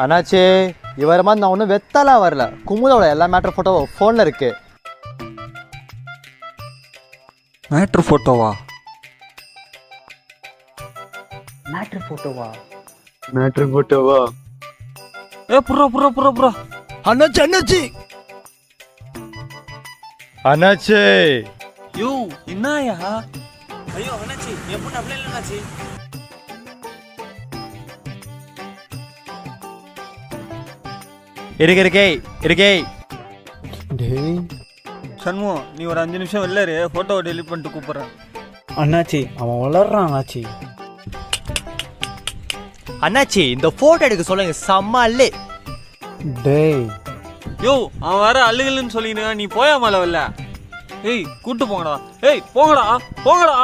அண்ணாச்சி இவர மாதிரி நான் ஒன்றும் வெத்தாலாம் வரல. குமுதோட எல்லா மேட்ரு ஃபோட்டோ ஃபோனில் இருக்கு. மேட்ரு ஃபோட்டோவா? மேட்ரு ஃபோட்டோவா? மேட்ரு ஃபோட்டோவா? ஏ புறா புறா புறா புறா. அண்ணாச்சி அண்ணாச்சி அண்ணாச்சி யோ என்னயா? ஐயோ அண்ணாச்சி என் பொண்ணு அப்படியே இல்லை அண்ணாச்சி. இருக்கே டேய் சண்முகம் நீ ஒரு 5 நிமிஷம் வெளில இரு, ஃபோட்டோவை டெலிட் பண்ணிட்டு கூப்பிட்றேன். அண்ணாச்சி அவன் வளர்றான் அண்ணாச்சி. அண்ணாச்சி இந்த ஃபோட்டோ எடுக்க சொல்லுங்க, செம்ம. டேய் யோ அவன் வேற அழுகலன்னு சொல்லிடுங்க, நீ போயாமல வரல. ஏய் கூட்டு போங்கடா, ஏய் போங்கடா போங்கடா.